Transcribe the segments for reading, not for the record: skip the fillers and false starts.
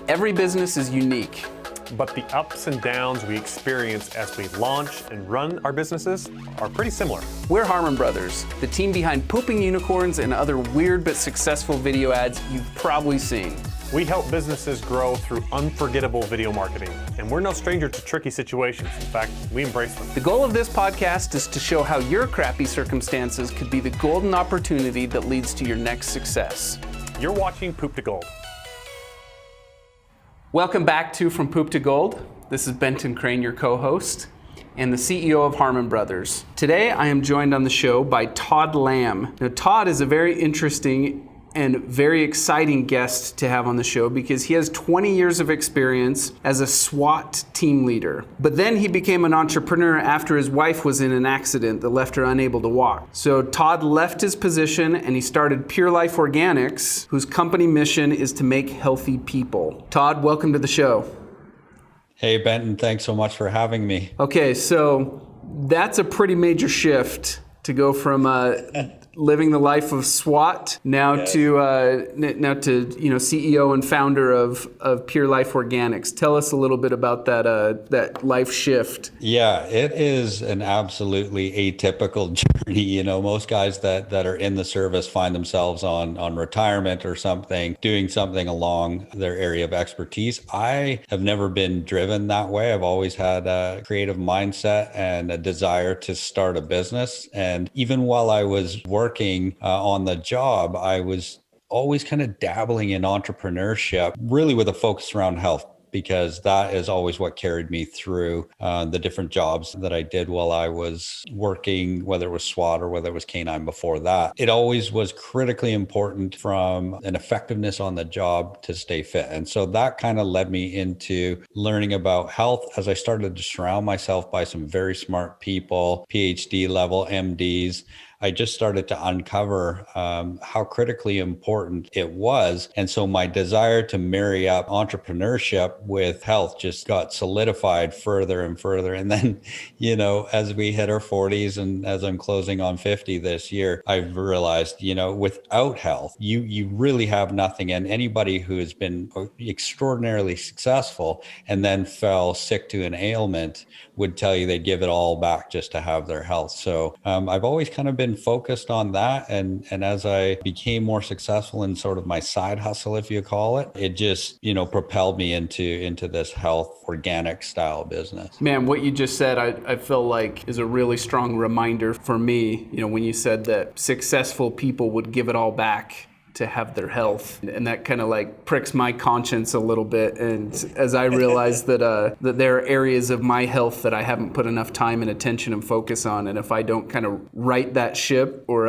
Every business is unique. But the ups and downs we experience as we launch and run our businesses are pretty similar. We're Harmon Brothers, the team behind Pooping Unicorns and other weird but successful video ads you've probably seen. We help businesses grow through unforgettable video marketing, and we're no stranger to tricky situations. In fact, we embrace them. The goal of this podcast is to show how your crappy circumstances could be the golden opportunity that leads to your next success. You're watching Poop to Gold. Welcome back to From Poop to Gold. This is Benton Crane, your co-host, and the CEO of Harmon Brothers. Today, I am joined on the show by Todd Lamb. Now, Todd is a very interesting and very exciting guest to have on the show because he has 20 years of experience as a SWAT team leader. But then he became an entrepreneur after his wife was in an accident that left her unable to walk. So Todd left his position and he started PureLife Organics, whose company mission is to make healthy people. Todd, welcome to the show. Hey, Benton, thanks so much for having me. Okay, so that's a pretty major shift to go from living the life of SWAT now to CEO and founder of PureLife Organics. Tell us a little bit about that life shift. Yeah, it is an absolutely atypical journey. You know, most guys that are in the service find themselves on retirement or something, doing something along their area of expertise. I have never been driven that way. I've always had a creative mindset and a desire to start a business. And even while I was working on the job, I was always kind of dabbling in entrepreneurship, really with a focus around health, because that is always what carried me through the different jobs that I did while I was working, whether it was SWAT or whether it was K9 before that. It always was critically important from an effectiveness on the job to stay fit. And so that kind of led me into learning about health as I started to surround myself by some very smart people, PhD level MDs. I just started to uncover how critically important it was. And so my desire to marry up entrepreneurship with health just got solidified further and further. And then, you know, as we hit our 40s and as I'm closing on 50 this year, I've realized, you know, without health, you really have nothing. And anybody who has been extraordinarily successful and then fell sick to an ailment would tell you they'd give it all back just to have their health. So I've always kind of been focused on that. And as I became more successful in sort of my side hustle, if you call it, it just, you know, propelled me into this health organic style business. Man, what you just said, I feel like is a really strong reminder for me, you know, when you said that successful people would give it all back to have their health. And that kind of like pricks my conscience a little bit. And as I realize that there are areas of my health that I haven't put enough time and attention and focus on. And if I don't kind of right that ship or,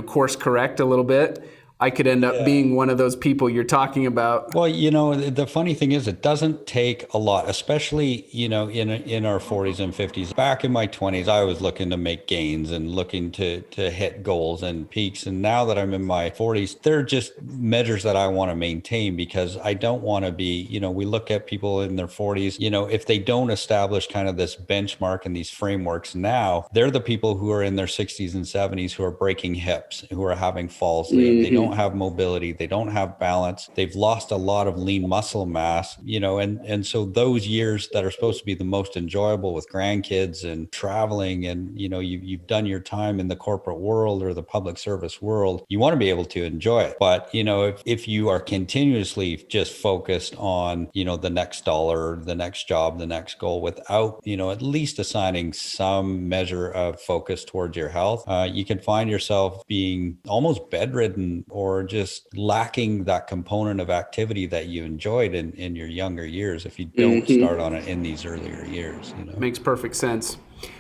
course correct a little bit, I could end up being one of those people you're talking about. Well, you know, the funny thing is it doesn't take a lot, especially, you know, in our 40s and 50s. Back in my 20s, I was looking to make gains and looking to hit goals and peaks. And now that I'm in my 40s, they're just measures that I want to maintain because I don't want to be, you know, we look at people in their 40s, you know, if they don't establish kind of this benchmark and these frameworks now, they're the people who are in their 60s and 70s who are breaking hips, who are having falls. They don't have mobility, they don't have balance, they've lost a lot of lean muscle mass, you know, and so those years that are supposed to be the most enjoyable with grandkids and traveling and, you know, you've done your time in the corporate world or the public service world, you want to be able to enjoy it. But, you know, if you are continuously just focused on, you know, the next dollar, the next job, the next goal without, you know, at least assigning some measure of focus towards your health, you can find yourself being almost bedridden or just lacking that component of activity that you enjoyed in your younger years if you don't start on it in these earlier years. You know? Makes perfect sense.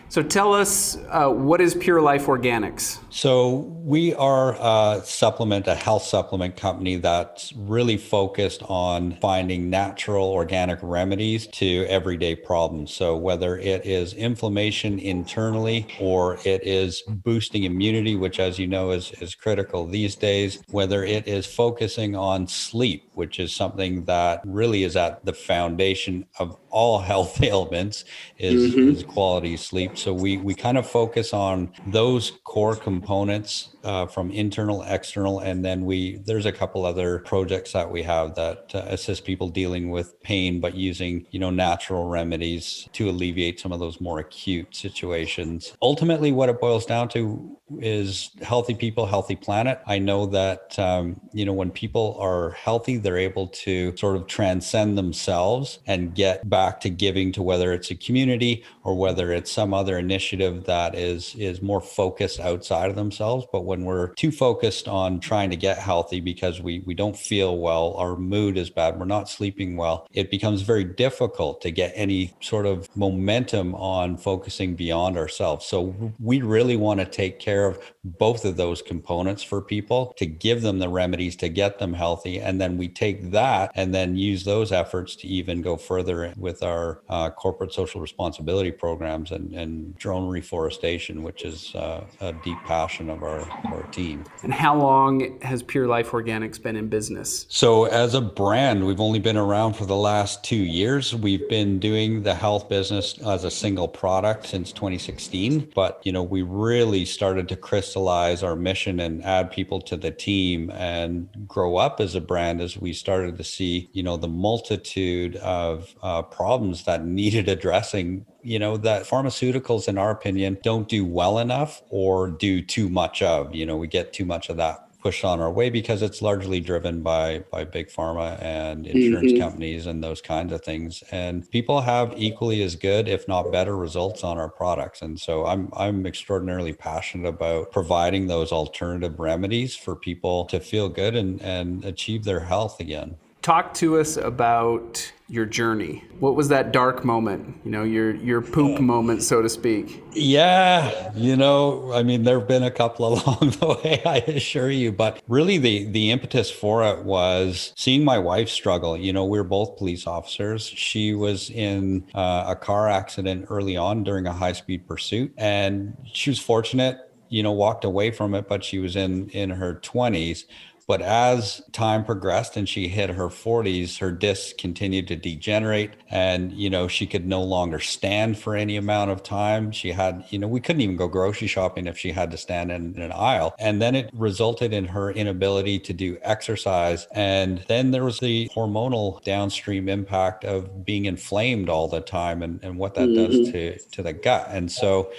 So tell us, what is PureLife Organics? So we are a health supplement company that's really focused on finding natural organic remedies to everyday problems. So whether it is inflammation internally or it is boosting immunity, which as you know is critical these days, whether it is focusing on sleep, which is something that really is at the foundation of all health ailments is quality sleep. So we kind of focus on those core components from internal, external, and then there's a couple other projects that we have that assist people dealing with pain, but using, natural remedies to alleviate some of those more acute situations. Ultimately, what it boils down to is healthy people, healthy planet. I know that, when people are healthy, they're able to sort of transcend themselves and get back to giving to whether it's a community or whether it's some other initiative that is more focused outside of themselves. But when we're too focused on trying to get healthy because we don't feel well, our mood is bad, we're not sleeping well, it becomes very difficult to get any sort of momentum on focusing beyond ourselves. So we really want to take care of both of those components for people, to give them the remedies to get them healthy. And then we take that and then use those efforts to even go further with our corporate social responsibility programs and drone reforestation, which is a deep passion of our team. And how long has PureLife Organics been in business? So as a brand, we've only been around for the last 2 years. We've been doing the health business as a single product since 2016, but we really started to crystallize our mission and add people to the team and grow up as a brand as we started to see, the multitude of problems that needed addressing, that pharmaceuticals, in our opinion, don't do well enough or do too much of. We get too much of that pushed on our way because it's largely driven by big pharma and insurance companies and those kinds of things. And people have equally as good, if not better, results on our products. And so I'm extraordinarily passionate about providing those alternative remedies for people to feel good and achieve their health again. Talk to us about your journey. What was that dark moment? Your poop moment, so to speak. Yeah, there have been a couple along the way, I assure you. But really the impetus for it was seeing my wife struggle. We were both police officers. She was in a car accident early on during a high-speed pursuit. And she was fortunate, walked away from it, but she was in her 20s. But as time progressed and she hit her 40s, her discs continued to degenerate and, she could no longer stand for any amount of time. She had, we couldn't even go grocery shopping if she had to stand in an aisle. And then it resulted in her inability to do exercise. And then there was the hormonal downstream impact of being inflamed all the time and what that does to the gut. And so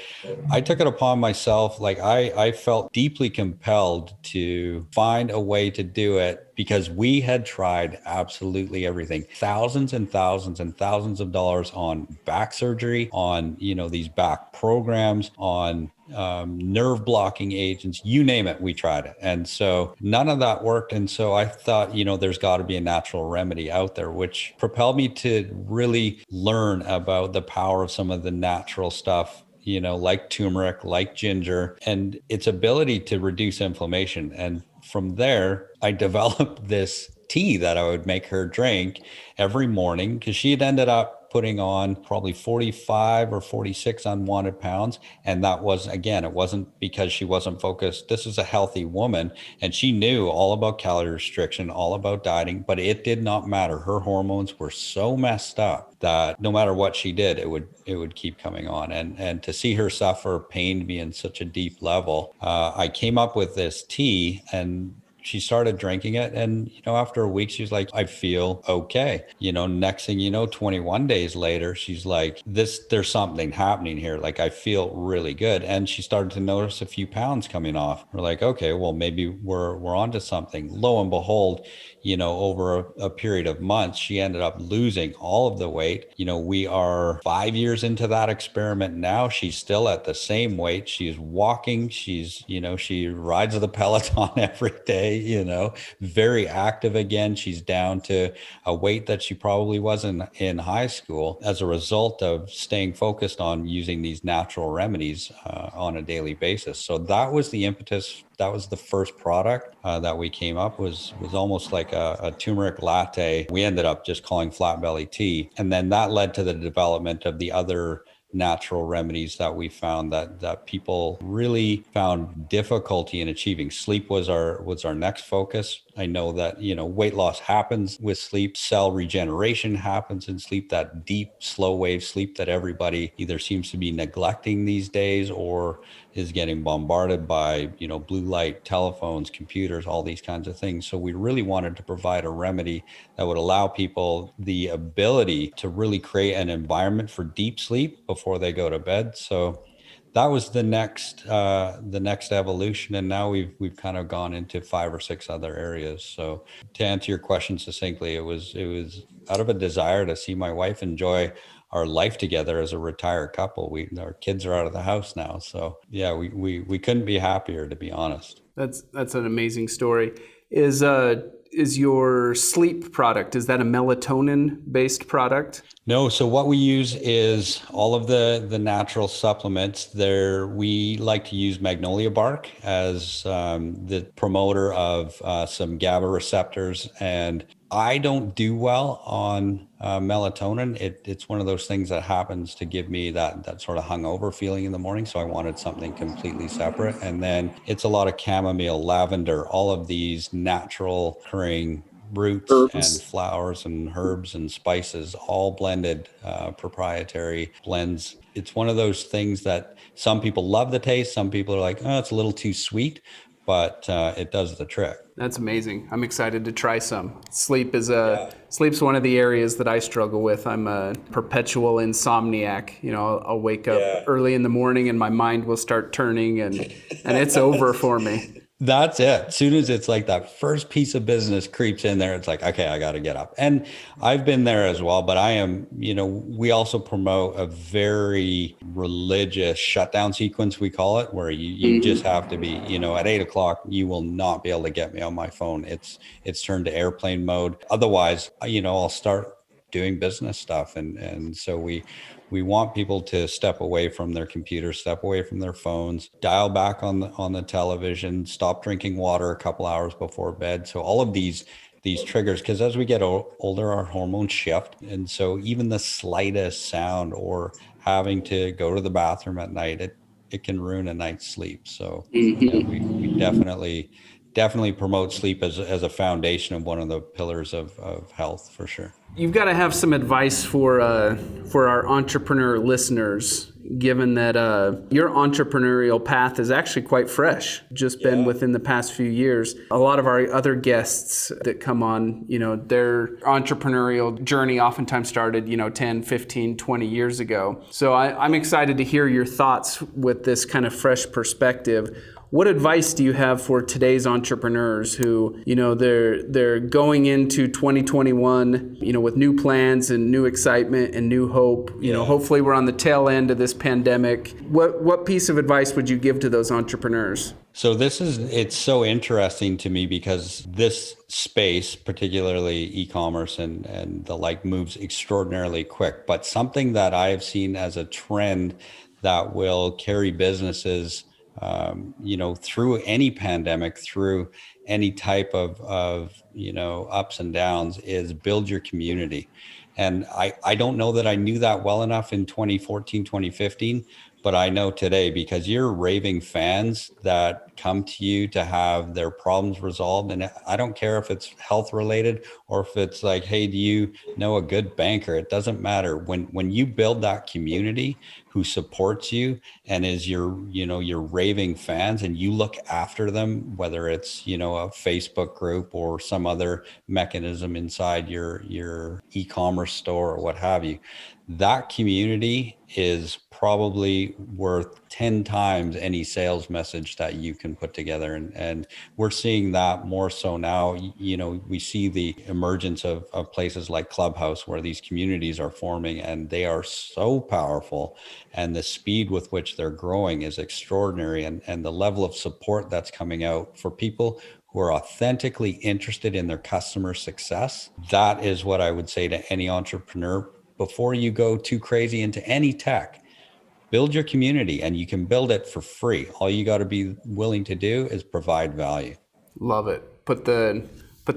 I took it upon myself, I felt deeply compelled to find a way to do it because we had tried absolutely everything, thousands and thousands and thousands of dollars on back surgery, on, these back programs, on nerve blocking agents, you name it, we tried it. And so none of that worked. And so I thought, there's got to be a natural remedy out there, which propelled me to really learn about the power of some of the natural stuff, like turmeric, like ginger, and its ability to reduce inflammation. And from there, I developed this tea that I would make her drink every morning because she had ended up putting on probably 45 or 46 unwanted pounds. And that was, again, it wasn't because she wasn't focused. This is a healthy woman and she knew all about calorie restriction, all about dieting, but it did not matter. Her hormones were so messed up that no matter what she did, it would keep coming on. And to see her suffer pained me in such a deep level. I came up with this tea and she started drinking it. And, after a week, she was like, I feel okay. Next thing you know, 21 days later, she's like, there's something happening here. I feel really good. And she started to notice a few pounds coming off. We're like, okay, well, maybe we're onto something. Lo and behold, over a period of months, she ended up losing all of the weight. We are 5 years into that experiment now. She's still at the same weight. She's walking. She's, she rides the Peloton every day, very active again. She's down to a weight that she probably was in high school as a result of staying focused on using these natural remedies on a daily basis. So that was the impetus. That was the first product that we came up was almost like a turmeric latte. We ended up just calling flat belly tea. And then that led to the development of the other natural remedies that we found that people really found difficulty in achieving. Sleep was our next focus. I know that, weight loss happens with sleep, cell regeneration happens in sleep, that deep, slow wave sleep that everybody either seems to be neglecting these days or is getting bombarded by, blue light, telephones, computers, all these kinds of things. So we really wanted to provide a remedy that would allow people the ability to really create an environment for deep sleep before they go to bed. So that was the next evolution, and now we've kind of gone into 5 or 6 other areas. So to answer your question succinctly, it was out of a desire to see my wife enjoy our life together as a retired couple. Our kids are out of the house now, so yeah, we couldn't be happier, to be honest. That's an amazing story. Is your sleep product, is that a melatonin based product? No, so what we use is all of the natural supplements. We like to use magnolia bark as the promoter of some GABA receptors, and I don't do well on melatonin. It's one of those things that happens to give me that sort of hungover feeling in the morning. So I wanted something completely separate. And then it's a lot of chamomile, lavender, all of these natural occurring roots and flowers and herbs and spices, all blended, proprietary blends. It's one of those things that some people love the taste. Some people are like, oh, it's a little too sweet, but it does the trick. That's amazing. I'm excited to try some. Sleep's one of the areas that I struggle with. I'm a perpetual insomniac. I'll wake up early in the morning and my mind will start turning and it's over for me. That's it. As soon as it's like that first piece of business creeps in there, it's like, okay, I got to get up. And I've been there as well, but I am, we also promote a very religious shutdown sequence, we call it, where you just have to be, at 8 o'clock, you will not be able to get me on my phone. It's turned to airplane mode. Otherwise, I'll start doing business stuff. And so we want people to step away from their computers, step away from their phones, dial back on the television, stop drinking water a couple hours before bed. So all of these triggers, because as we get older, our hormones shift. And so even the slightest sound or having to go to the bathroom at night, it can ruin a night's sleep. So we definitely promote sleep as a foundation of one of the pillars of health, for sure. You've got to have some advice for our entrepreneur listeners, given that your entrepreneurial path is actually quite fresh, just been within the past few years. A lot of our other guests that come on, their entrepreneurial journey oftentimes started, 10, 15, 20 years ago. So I'm excited to hear your thoughts with this kind of fresh perspective. What advice do you have for today's entrepreneurs who, they're going into 2021, with new plans and new excitement and new hope? Hopefully we're on the tail end of this pandemic. What piece of advice would you give to those entrepreneurs? So it's so interesting to me because this space, particularly e-commerce and the like, moves extraordinarily quick. But something that I have seen as a trend that will carry businesses through any pandemic, through any type of ups and downs, is build your community. And I don't know that I knew that well enough in 2014, 2015, but I know today, because you're raving fans that come to you to have their problems resolved. And I don't care if it's health related or if it's like, hey, do you know a good banker? It doesn't matter. When you build that community who supports you and is your raving fans, and you look after them, whether it's, a Facebook group or some other mechanism inside your e-commerce store or what have you, that community is probably worth 10 times any sales message that you can put together. And we're seeing that more so now. We see the emergence of places like Clubhouse, where these communities are forming, and they are so powerful. And the speed with which they're growing is extraordinary. And the level of support that's coming out for people who are authentically interested in their customer success. That is what I would say to any entrepreneur. Before you go too crazy into any tech, build your community, and you can build it for free. All you got to be willing to do is provide value. Love it. Put the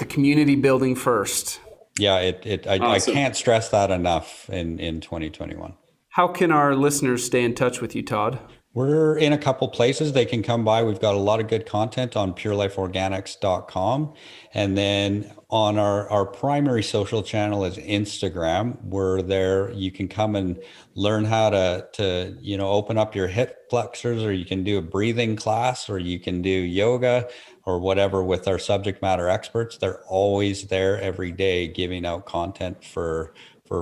community building first. Yeah, I can't stress that enough in 2021. How can our listeners stay in touch with you, Todd? We're in a couple places they can come by. We've got a lot of good content on PureLifeOrganics.com. And then on our primary social channel is Instagram. We're there. You can come and learn how to open up your hip flexors, or you can do a breathing class, or you can do yoga or whatever with our subject matter experts. They're always there every day giving out content for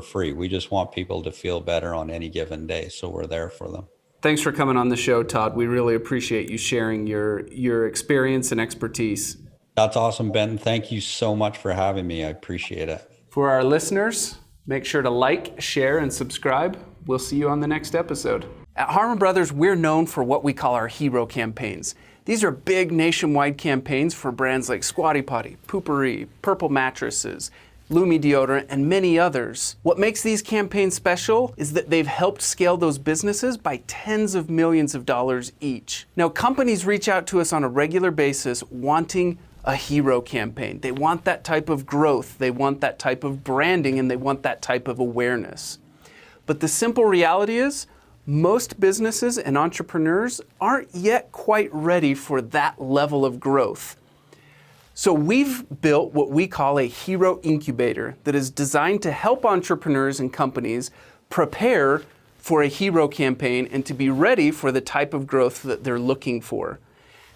free. We just want people to feel better on any given day. So we're there for them. Thanks for coming on the show, Todd. We really appreciate you sharing your experience and expertise. That's awesome, Ben. Thank you so much for having me. I appreciate it. For our listeners, make sure to like, share, and subscribe. We'll see you on the next episode. At Harmon Brothers, we're known for what we call our hero campaigns. These are big nationwide campaigns for brands like Squatty Potty, Poopery, Purple Mattresses, Lumi deodorant, and many others. What makes these campaigns special is that they've helped scale those businesses by tens of millions of dollars each. Now, companies reach out to us on a regular basis wanting a hero campaign. They want that type of growth, they want that type of branding, and they want that type of awareness. But the simple reality is, most businesses and entrepreneurs aren't yet quite ready for that level of growth. So we've built what we call a hero incubator that is designed to help entrepreneurs and companies prepare for a hero campaign and to be ready for the type of growth that they're looking for.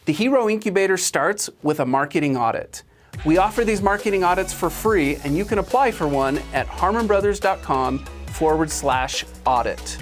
The hero incubator starts with a marketing audit. We offer these marketing audits for free, and you can apply for one at harmonbrothers.com/audit.